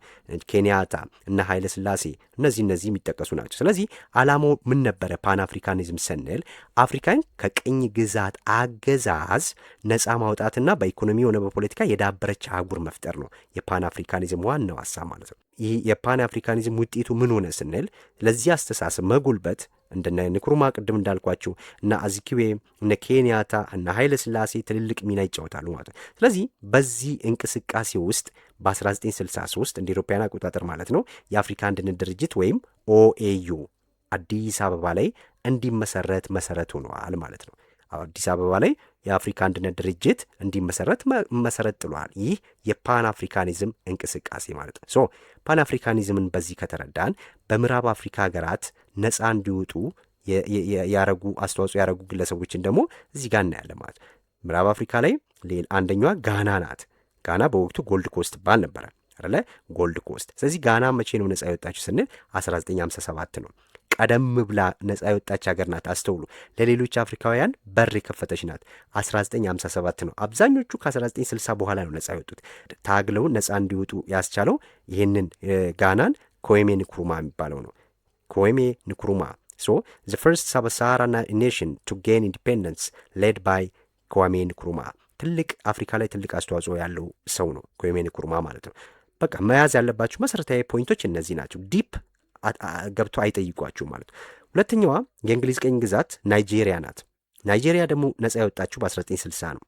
[SPEAKER 1] ኬንያታ እና ኃይለ ሥላሴ እነዚህ የሚጠቀሱ ናቸው። ስለዚህ ዓላማው ምን ነበረ? ፓን አፍሪካኒዝም ስንል አፍሪካን ከቅኝ ግዛት አገዛዝ ነፃ ማውጣትና በኢኮኖሚ ሆነ በፖለቲካ የዳበረች አህጉር መፍጠር ነው የፓን አፍሪካኒዝም ዋናው ሀሳብ ማለት ነው። ይህ የፓን አፍሪካኒዝም ውጤቱ ምን ሆነ ስንል ለዚህ አስተሳሰብ መጎልበት እንደነ ንኩርማ ቅድም እንዳልኳችሁ እና አዚኪዌ እነ ኬንያታ እና ኃይለ ሥላሴ ትልልቅ ሚና ይጫወታሉ ማለት ነው። ስለዚህ በዚህ እንቅስቃሴ ውስጥ በ1963 እንደ አውሮፓውያን አቆጣጠር ማለት ነው የአፍሪካ አንድነት ድርጅት ወይም ኦኤዩ አዲስ አበባ ላይ እንዲመሰረት መሰረት ሆኗል ማለት ነው። አዲስ አበባ ላይ የአፍሪካ አንድነት ድርጅት እንዲመሰረት መሰረት ጥሏል። ይህ የፓን አፍሪካኒዝም እንቅስቃሴ ማለት ነው። ፓን አፍሪካኒዝምን በዚህ ከተረዳን በምዕራብ አፍሪካ ሀገራት ነፃ እንዲወጡ ያረጉ አስተዋጽኦ ያረጉ ግለሰቦችን ደግሞ እዚህ ጋር እናያለን ማለት ነው። ምዕራብ አፍሪካ ላይ አንደኛዋ ጋና ናት። ጋና በወቅቱ ጎልድ ኮስት ባል ነበረ አይደለ? ጎልድ ኮስት። ስለዚህ ጋና መቼ ነው ነፃ የወጣችሁ ስንል 1957 ነው። ቀደም ብላ ነጻ የወጣች ሀገር ናት። አስተውሉ። ለሌሎች አፍሪካውያን በር የከፈተች ናት። 1957 ነው። አብዛኞቹ ከ1960 በኋላ ነው ነጻ የወጡት። ታግለውን ነጻ እንዲወጡ ያስቻለው ይህንን ጋናን ኮሜ ንክሩማ የሚባለው ነው። ኮሜ ንክሩማ the first sub-Saharan nation to gain independence led by ኮሜ ንክሩማ። ትልቅ አፍሪካ ላይ ትልቅ አስተዋጽኦ ያለው ሰው ነው ኮሜ ንክሩማ ማለት ነው። በቃ መያዝ ያለባችሁ መሰረታዊ ፖይንቶች እነዚህ ናቸው። ዲፕ ገብቶ አይጠይቋችሁ ማለት ነው። ሁለተኛዋ የእንግሊዝ ቀኝ ግዛት ናይጄሪያ ናት። ናይጄሪያ ደግሞ ነጻ የወጣችሁ በ1960 ነው።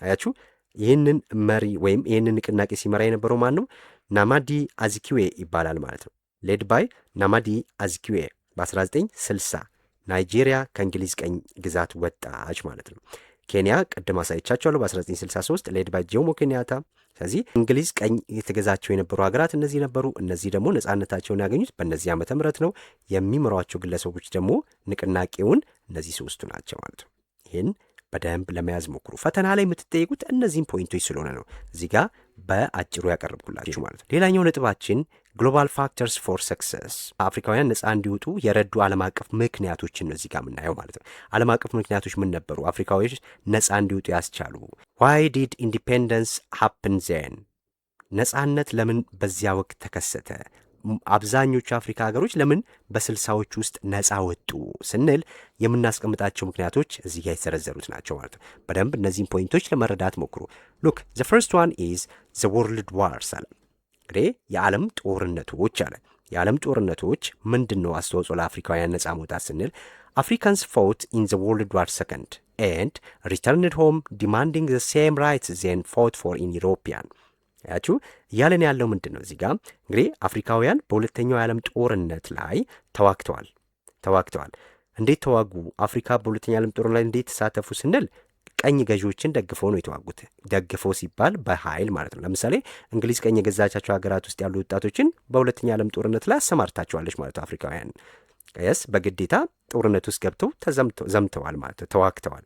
[SPEAKER 1] አያችሁ፣ ይህንን መሪ ወይም ይህንን ንቅናቄ ሲመራ የነበረው ማን ነው? ናማዲ አዚኪዌ ይባላል ማለት ነው። ሌድ ባይ ናማዲ አዚኪዌ በ1960 ናይጄሪያ ከእንግሊዝ ቀኝ ግዛት ወጣች ማለት ነው። ኬንያ ቅድም አሳይቻቸዋለሁ በ1963 ሌድ ባይ ጆሞ ኬንያታ። ስለዚህ እንግሊዝ ቀኝ የተገዛቸው የነበሩ ሀገራት እነዚህ ነበሩ። እነዚህ ደግሞ ነጻነታቸውን ያገኙት በእነዚህ ዓመተ ምህረት ነው። የሚመሯቸው ግለሰቦች ደግሞ ንቅናቄውን እነዚህ ሶስቱ ናቸው ማለት ነው። ይህን በደንብ ለመያዝ ሞክሩ። ፈተና ላይ የምትጠይቁት እነዚህን ፖይንቶች ስለሆነ ነው እዚህ ጋር በአጭሩ ያቀርብኩላችሁ ማለት ነው። ሌላኛው ነጥባችን ግሎባል ፋክተርስ ፎር ሰክሰስ፣ አፍሪካውያን ነጻ እንዲወጡ የረዱ ዓለም አቀፍ ምክንያቶችን ነው እዚህ ጋር የምናየው ማለት ነው። ዓለም አቀፍ ምክንያቶች ምን ነበሩ? አፍሪካዎች ነጻ እንዲወጡ ያስቻሉ። ዋይ ዲድ ኢንዲፔንደንስ ሃፕን ዜን፣ ነጻነት ለምን በዚያ ወቅት ተከሰተ? አብዛኞቹ አፍሪካ ሀገሮች ለምን በ60ዎች ውስጥ ነጻ ወጡ ስንል የምናስቀምጣቸው ምክንያቶች እዚህ ጋር የተዘረዘሩት ናቸው ማለት ነው። በደንብ እነዚህን ፖይንቶች ለመረዳት ሞክሩ። ሉክ ዘ ፈርስት ዋን ኢዝ ዘ ወርልድ ዋርስ አለ። እንግዲህ የዓለም ጦርነቶች አለ። የዓለም ጦርነቶች ምንድን ነው አስተዋጽኦ ለአፍሪካውያን ነጻ መውጣት ስንል አፍሪካንስ ፎት ኢን ዘ ወርልድ ዋር ሰከንድ ኤንድ ሪተርንድ ሆም ዲማንዲንግ ዘ ሴም ራይትስ ዜን ፎት ፎር ኢን ዩሮፒያን። ያችሁ እያለን ያለው ምንድን ነው? እዚህ ጋር እንግዲህ አፍሪካውያን በሁለተኛው የዓለም ጦርነት ላይ ተዋግተዋል። እንዴት ተዋጉ? አፍሪካ በሁለተኛው የዓለም ጦርነት ላይ እንዴት ተሳተፉ ስንል ቀኝ ገዢዎችን ደግፈው ነው የተዋጉት። ደግፈው ሲባል በኃይል ማለት ነው። ለምሳሌ እንግሊዝ ቀኝ የገዛቻቸው ሀገራት ውስጥ ያሉ ወጣቶችን በሁለተኛው የዓለም ጦርነት ላይ አሰማርታቸዋለች ማለት ነው። አፍሪካውያን በግዴታ ጦርነት ውስጥ ገብተው ዘምተዋል ማለት ነው፣ ተዋግተዋል።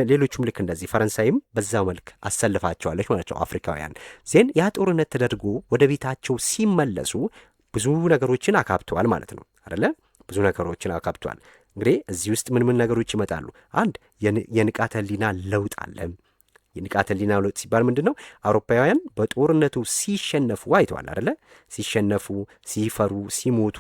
[SPEAKER 1] ሌሎቹም ልክ እንደዚህ ፈረንሳይም በዛው መልክ አሰልፋቸዋለች ማለት ነው አፍሪካውያን። ዜን ያ ጦርነት ተደርጎ ወደ ቤታቸው ሲመለሱ ብዙ ነገሮችን አካብተዋል ማለት ነው አይደለ? ብዙ ነገሮችን አካብተዋል። እንግዲህ እዚህ ውስጥ ምን ነገሮች ይመጣሉ? አንድ የንቃተ ህሊና ለውጥ አለ። የንቃተ ህሊና ለውጥ ሲባል ምንድን ነው? አውሮፓውያን በጦርነቱ ሲሸነፉ አይተዋል አይደለ? ሲሸነፉ፣ ሲፈሩ፣ ሲሞቱ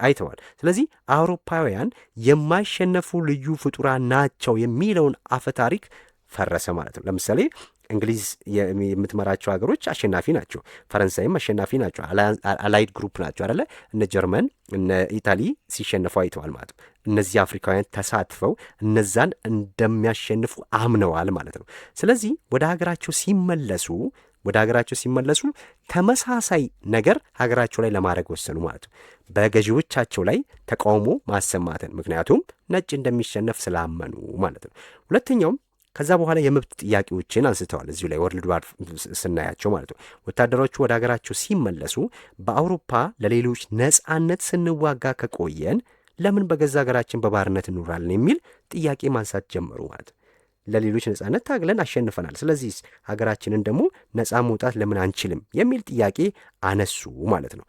[SPEAKER 1] አይተዋል። ስለዚህ አውሮፓውያን የማይሸነፉ ልዩ ፍጡራን ናቸው የሚለውን አፈ ታሪክ ፈረሰ ማለት ነው። ለምሳሌ እንግሊዝ የምትመራቸው ሀገሮች አሸናፊ ናቸው። ፈረንሳይም አሸናፊ ናቸው። አላይድ ግሩፕ ናቸው አይደለ? እነ ጀርመን እነ ኢታሊ ሲሸነፉ አይተዋል ማለት ነው። እነዚህ አፍሪካውያን ተሳትፈው እነዛን እንደሚያሸንፉ አምነዋል ማለት ነው። ስለዚህ ወደ ሀገራቸው ሲመለሱ ተመሳሳይ ነገር ሀገራቸው ላይ ለማድረግ ወሰኑ ማለት ነው። በገዢዎቻቸው ላይ ተቃውሞ ማሰማትን፣ ምክንያቱም ነጭ እንደሚሸነፍ ስላመኑ ማለት ነው። ሁለተኛውም ከዛ በኋላ የመብት ጥያቄዎችን አንስተዋል። እዚሁ ላይ ወርልድ ዋር ስናያቸው ማለት ነው። ወታደሮቹ ወደ ሀገራቸው ሲመለሱ በአውሮፓ ለሌሎች ነጻነት ስንዋጋ ከቆየን ለምን በገዛ ሀገራችን በባርነት እንኖራለን የሚል ጥያቄ ማንሳት ጀመሩ ማለት ነው። ለሌሎች ነጻነት ታግለን አሸንፈናል፣ ስለዚህ ሀገራችንን ደግሞ ነጻ መውጣት ለምን አንችልም የሚል ጥያቄ አነሱ ማለት ነው።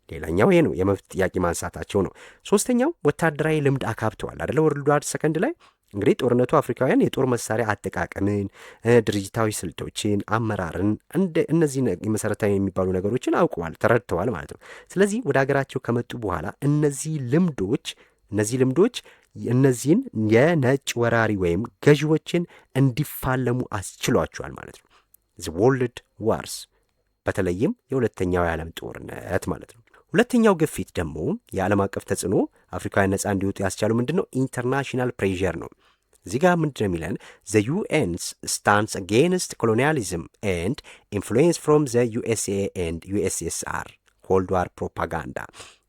[SPEAKER 1] ሌላኛው ይሄ ነው፣ የመብት ጥያቄ ማንሳታቸው ነው። ሶስተኛው ወታደራዊ ልምድ አካብተዋል አይደለ? ወርልድ ዋር ሰከንድ ላይ እንግዲህ ጦርነቱ አፍሪካውያን የጦር መሳሪያ አጠቃቀምን፣ ድርጅታዊ ስልቶችን፣ አመራርን እነዚህ መሰረታዊ የሚባሉ ነገሮችን አውቀዋል፣ ተረድተዋል ማለት ነው። ስለዚህ ወደ ሀገራቸው ከመጡ በኋላ እነዚህ ልምዶች እነዚህን የነጭ ወራሪ ወይም ገዢዎችን እንዲፋለሙ አስችሏቸዋል ማለት ነው። ወርልድ ዋርስ በተለይም የሁለተኛው የዓለም ጦርነት ማለት ነው። ሁለተኛው ግፊት ደግሞ የዓለም አቀፍ ተጽዕኖ አፍሪካውያን ነጻ እንዲወጡ ያስቻሉ ምንድን ነው? ኢንተርናሽናል ፕሬዠር ነው። እዚህ ጋር ምንድን ነው የሚለን? ዘ ዩኤንስ ስታንድስ አጌንስት ኮሎኒያሊዝም ኤንድ ኢንፍሉዌንስ ፍሮም ዘ ዩኤስኤ ኤንድ ዩኤስኤስአር ኮልድ ዋር ፕሮፓጋንዳ።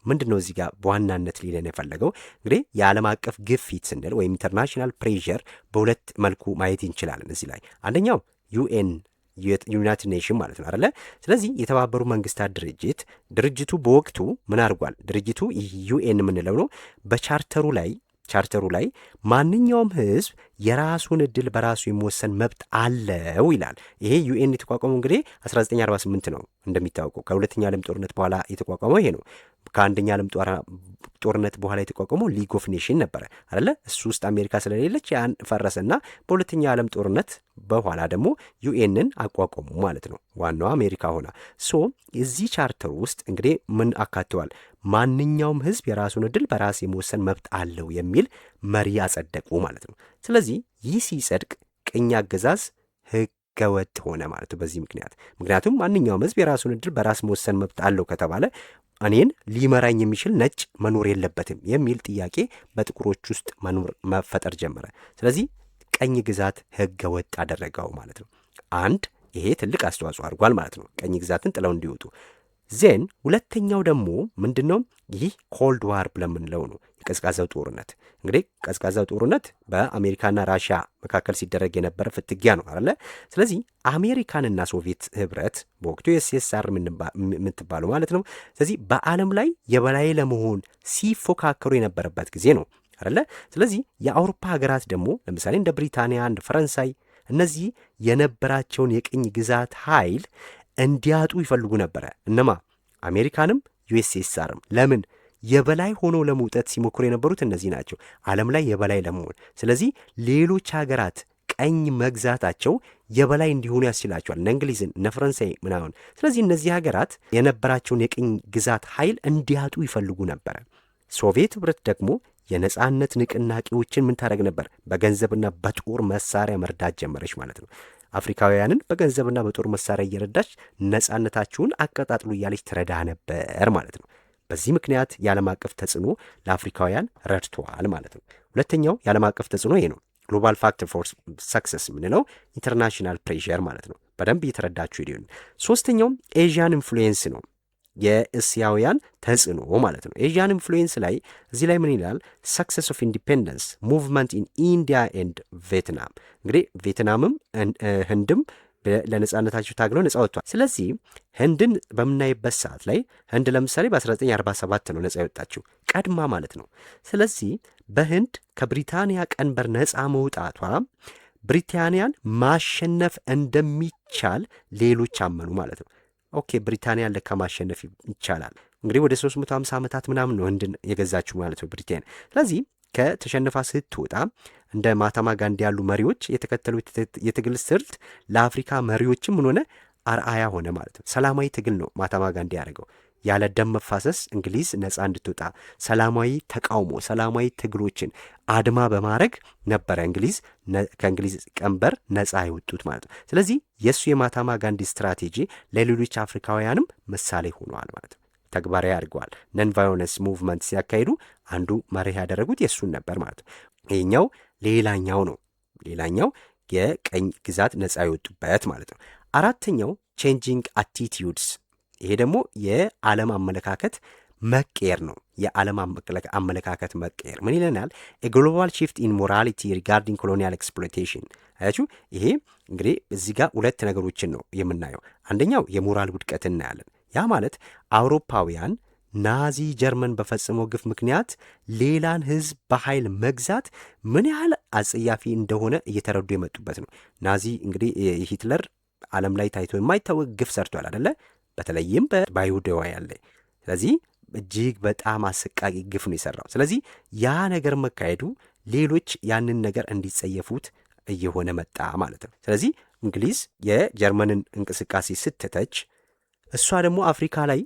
[SPEAKER 1] ምንድን ነው እዚህ ጋር በዋናነት ሊለን የፈለገው? እንግዲህ የዓለም አቀፍ ግፊት ስንል ወይም ኢንተርናሽናል ፕሬዠር በሁለት መልኩ ማየት እንችላለን እዚህ ላይ። አንደኛው ዩናይትድ ኔሽን ማለት ነው አይደለ? ስለዚህ የተባበሩ መንግስታት ድርጅቱ በወቅቱ ምን አድርጓል? ድርጅቱ ዩኤን የምንለው ነው። በቻርተሩ ላይ ማንኛውም ህዝብ የራሱን እድል በራሱ የመወሰን መብት አለው ይላል። ይሄ ዩኤን የተቋቋመው እንግዲህ 1948 ነው እንደሚታወቀው። ከሁለተኛ ዓለም ጦርነት በኋላ የተቋቋመው ይሄ ነው። ከአንደኛ ዓለም ጦርነት በኋላ የተቋቋመው ሊግ ኦፍ ኔሽን ነበረ አይደለ? እሱ ውስጥ አሜሪካ ስለሌለች ያን ፈረሰና በሁለተኛው ዓለም ጦርነት በኋላ ደግሞ ዩኤንን አቋቋሙ ማለት ነው። ዋናዋ አሜሪካ ሆና እዚህ ቻርተር ውስጥ እንግዲህ ምን አካተዋል? ማንኛውም ህዝብ የራሱን ዕድል በራስ የመወሰን መብት አለው የሚል መሪ አጸደቁ ማለት ነው። ስለዚህ ይህ ሲጸድቅ ቅኝ አገዛዝ ህገወጥ ሆነ ማለት ነው። በዚህ ምክንያቱም ማንኛውም ህዝብ የራሱን ዕድል በራስ መወሰን መብት አለው ከተባለ እኔን ሊመራኝ የሚችል ነጭ መኖር የለበትም የሚል ጥያቄ በጥቁሮች ውስጥ መፈጠር ጀመረ። ስለዚህ ቀኝ ግዛት ህገ ወጥ አደረገው ማለት ነው። ይሄ ትልቅ አስተዋጽኦ አድርጓል ማለት ነው፣ ቀኝ ግዛትን ጥለው እንዲወጡ። ሁለተኛው ደግሞ ምንድን ነው? ይህ ኮልድ ዋር ብለምንለው ነው፣ የቀዝቃዛው ጦርነት። እንግዲህ ቀዝቃዛው ጦርነት በአሜሪካና ራሽያ መካከል ሲደረግ የነበረ ፍትጊያ ነው አለ። ስለዚህ አሜሪካንና ሶቪየት ህብረት በወቅቱ ኤስኤስአር የምትባለው ማለት ነው። ስለዚህ በዓለም ላይ የበላይ ለመሆን ሲፎካከሩ የነበረበት ጊዜ ነው አለ። ስለዚህ የአውሮፓ ሀገራት ደግሞ ለምሳሌ እንደ ብሪታንያ፣ እንደ ፈረንሳይ እነዚህ የነበራቸውን የቅኝ ግዛት ኃይል እንዲያጡ ይፈልጉ ነበረ። እነማ አሜሪካንም ዩኤስኤስአርም። ለምን? የበላይ ሆኖ ለመውጣት ሲሞክሩ የነበሩት እነዚህ ናቸው፣ ዓለም ላይ የበላይ ለመሆን። ስለዚህ ሌሎች ሀገራት ቀኝ መግዛታቸው የበላይ እንዲሆኑ ያስችላቸዋል፣ እነ እንግሊዝን፣ እነ ፈረንሳይ ምናምን። ስለዚህ እነዚህ ሀገራት የነበራቸውን የቅኝ ግዛት ኃይል እንዲያጡ ይፈልጉ ነበረ። ሶቪየት ህብረት ደግሞ የነጻነት ንቅናቄዎችን ምን ታደረግ ነበር? በገንዘብና በጦር መሳሪያ መርዳት ጀመረች ማለት ነው። አፍሪካውያንን በገንዘብና በጦር መሳሪያ እየረዳች ነጻነታችሁን አቀጣጥሉ እያለች ትረዳ ነበር ማለት ነው። በዚህ ምክንያት የዓለም አቀፍ ተጽዕኖ ለአፍሪካውያን ረድተዋል ማለት ነው። ሁለተኛው የዓለም አቀፍ ተጽዕኖ ይሄ ነው፣ ግሎባል ፋክተር ፎር ሰክሰስ የምንለው ኢንተርናሽናል ፕሬዠር ማለት ነው። በደንብ እየተረዳችሁ ሄዲሆን። ሶስተኛው ኤዥያን ኢንፍሉዌንስ ነው፣ የእስያውያን ተጽዕኖ ማለት ነው። ኤዥያን ኢንፍሉዌንስ ላይ እዚህ ላይ ምን ይላል? ሰክሰስ ኦፍ ኢንዲፔንደንስ ሙቭመንት ኢን ኢንዲያ ኤንድ ቬትናም። እንግዲህ ቬትናምም ህንድም ለነጻነታቸው ታግለው ነጻ ወጥቷል። ስለዚህ ህንድን በምናይበት ሰዓት ላይ ህንድ ለምሳሌ በ1947 ነው ነጻ የወጣችው፣ ቀድማ ማለት ነው። ስለዚህ በህንድ ከብሪታንያ ቀንበር ነጻ መውጣቷ ብሪታንያን ማሸነፍ እንደሚቻል ሌሎች አመኑ ማለት ነው። ኦኬ ብሪታንያን ለካ ማሸነፍ ይቻላል። እንግዲህ ወደ 350 ዓመታት ምናምን ነው ህንድን የገዛችው ማለት ነው ብሪታንያ። ስለዚህ ከተሸነፋ ስትወጣ እንደ ማህተማ ጋንዲ ያሉ መሪዎች የተከተሉ የትግል ስልት ለአፍሪካ መሪዎችም ምን ሆነ? አርአያ ሆነ ማለት ነው። ሰላማዊ ትግል ነው ማህተማ ጋንዲ ያደረገው፣ ያለ ደም መፋሰስ እንግሊዝ ነጻ እንድትወጣ ሰላማዊ ተቃውሞ፣ ሰላማዊ ትግሎችን አድማ በማድረግ ነበረ ከእንግሊዝ ቀንበር ነጻ የወጡት ማለት ነው። ስለዚህ የእሱ የማህተማ ጋንዲ ስትራቴጂ ለሌሎች አፍሪካውያንም ምሳሌ ሆነዋል ማለት ነው። ተግባራዊ አድርገዋል። ነን ቫዮለንስ ሙቭመንት ሲያካሂዱ አንዱ መርህ ያደረጉት የእሱን ነበር ማለት ነው። ይሄኛው ሌላኛው የቀኝ ግዛት ነጻ የወጡበት ማለት ነው። አራተኛው ቼንጂንግ አቲቲዩድስ፣ ይሄ ደግሞ የዓለም አመለካከት መቀየር ነው። የዓለም አመለካከት መቀየር ምን ይለናል? ግሎባል ሺፍት ኢን ሞራሊቲ ሪጋርዲንግ ኮሎኒያል ኤክስፕሎይቴሽን። አያችሁ፣ ይሄ እንግዲህ እዚህ ጋር ሁለት ነገሮችን ነው የምናየው። አንደኛው የሞራል ውድቀት እናያለን። ያ ማለት አውሮፓውያን ናዚ ጀርመን በፈጸመው ግፍ ምክንያት ሌላን ህዝብ በኃይል መግዛት ምን ያህል አጸያፊ እንደሆነ እየተረዱ የመጡበት ነው። ናዚ እንግዲህ ሂትለር ዓለም ላይ ታይቶ የማይታወቅ ግፍ ሰርቷል አደለ? በተለይም በአይሁዳውያን ላይ። ስለዚህ እጅግ በጣም አሰቃቂ ግፍ ነው የሰራው። ስለዚህ ያ ነገር መካሄዱ ሌሎች ያንን ነገር እንዲጸየፉት እየሆነ መጣ ማለት ነው። ስለዚህ እንግሊዝ የጀርመንን እንቅስቃሴ ስትተች፣ እሷ ደግሞ አፍሪካ ላይ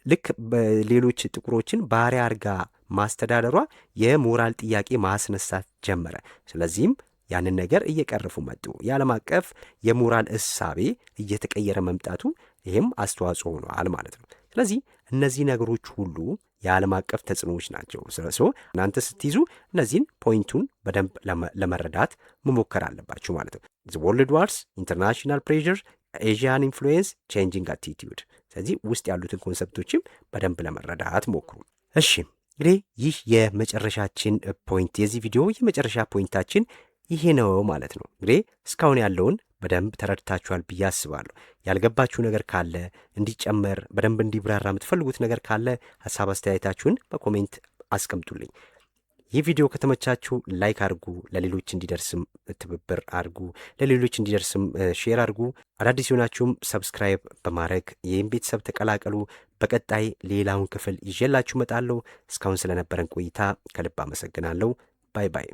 [SPEAKER 1] ልክ በሌሎች ጥቁሮችን ባሪያ አርጋ ማስተዳደሯ የሞራል ጥያቄ ማስነሳት ጀመረ። ስለዚህም ያንን ነገር እየቀረፉ መጡ። የዓለም አቀፍ የሞራል እሳቤ እየተቀየረ መምጣቱ ይህም አስተዋጽኦ ሆኗል ማለት ነው። ስለዚህ እነዚህ ነገሮች ሁሉ የዓለም አቀፍ ተጽዕኖዎች ናቸው። ስለዚህ እናንተ ስትይዙ እነዚህን ፖይንቱን በደንብ ለመረዳት መሞከር አለባችሁ ማለት ነው። ወርልድ ዋርስ፣ ኢንተርናሽናል ፕሬዠር፣ ኤዥያን ኢንፍሉዌንስ፣ ቼንጂንግ አቲቲዩድ። ስለዚህ ውስጥ ያሉትን ኮንሰፕቶችም በደንብ ለመረዳት ሞክሩ። እሺ እንግዲህ ይህ የመጨረሻችን ፖይንት፣ የዚህ ቪዲዮ የመጨረሻ ፖይንታችን ይሄ ነው ማለት ነው። እንግዲህ እስካሁን ያለውን በደንብ ተረድታችኋል ብዬ አስባለሁ። ያልገባችሁ ነገር ካለ እንዲጨመር በደንብ እንዲብራራ የምትፈልጉት ነገር ካለ ሀሳብ አስተያየታችሁን በኮሜንት አስቀምጡልኝ። ይህ ቪዲዮ ከተመቻችሁ ላይክ አድርጉ፣ ለሌሎች እንዲደርስም ትብብር አድርጉ፣ ለሌሎች እንዲደርስም ሼር አድርጉ። አዳዲስ ሆናችሁም ሰብስክራይብ በማድረግ ይህን ቤተሰብ ተቀላቀሉ። በቀጣይ ሌላውን ክፍል ይዤላችሁ እመጣለሁ። እስካሁን ስለነበረን ቆይታ ከልብ አመሰግናለሁ። ባይ ባይ።